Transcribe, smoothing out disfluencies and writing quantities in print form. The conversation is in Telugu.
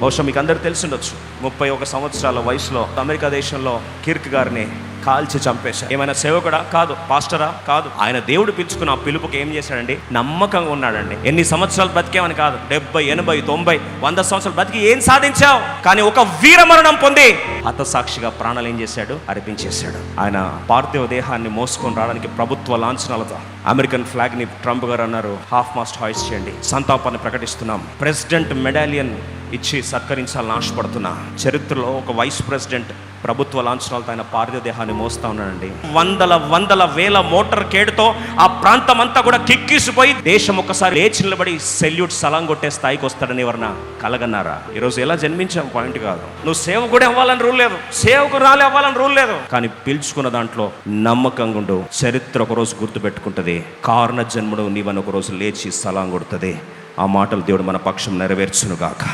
బహుశా మీకు అందరూ తెలిసి ఉండొచ్చు, 31 సంవత్సరాల వయసులో అమెరికా దేశంలో కిర్క్ గారిని కాల్చి చంపేశారు. ఏమైనా సేవకుడా? కాదు. పాస్టరా? కాదు. ఆయన దేవుడు పిలుచుకున్న ఆ పిలుపుకి ఏం చేశాడండి? నమ్మకంగా ఉన్నాడండి. ఎన్ని సంవత్సరాలు బతికేమని కాదు, 70, 80, 90, 100 సంవత్సరాలు బతికి ఏం సాధించావు? కానీ ఒక వీరమరణం పొంది హతసాక్షిగా ప్రాణాలు ఏం చేశాడు? అర్పించేశాడు. ఆయన పార్థివ దేహాన్ని మోసుకొని రావడానికి ప్రభుత్వ లాంఛనాలతో అమెరికన్ ఫ్లాగ్ ని ట్రంప్ గారు అన్నారు, హాఫ్ మాస్ట్ హాయిస్ట్ చేయండి, సంతాపాన్ని ప్రకటిస్తున్నాం, ప్రెసిడెంట్ మెడాలియన్ ఇచ్చి సత్కరించాలని ఆశపడుతున్నా. చరిత్రలో ఒక వైస్ ప్రెసిడెంట్ ప్రభుత్వ లాంఛనాలతో ఆయన పార్థివ దేహాన్ని మోస్తా ఉన్నాడండి. వందల వేల మోటార్ కేడుతో ఆ ప్రాంతం అంతా కూడా కిక్కిసిపోయి దేశం ఒక్కసారి లేచి నిలబడి సెల్యూట్ సలాం కొట్టే స్థాయికి వస్తాడని ఎవరన్నా కలగన్నారా? ఈరోజు ఎలా జన్మించాం పాయింట్ కాదు. నువ్వు సేవకుడే అవ్వాలని రూల్ లేదు, సేవకురాలే అవ్వాలని రూల్ లేదు. కానీ పిలుచుకున్న దాంట్లో నమ్మకంగా ఉండు. చరిత్ర ఒకరోజు గుర్తుపెట్టుకుంటుంది. కారణ జన్ముడు నీవని ఒకరోజు లేచి సలాం కొడుతుంది. ఆ మాటలు దేవుడు మన పక్షం నెరవేర్చునుగాక.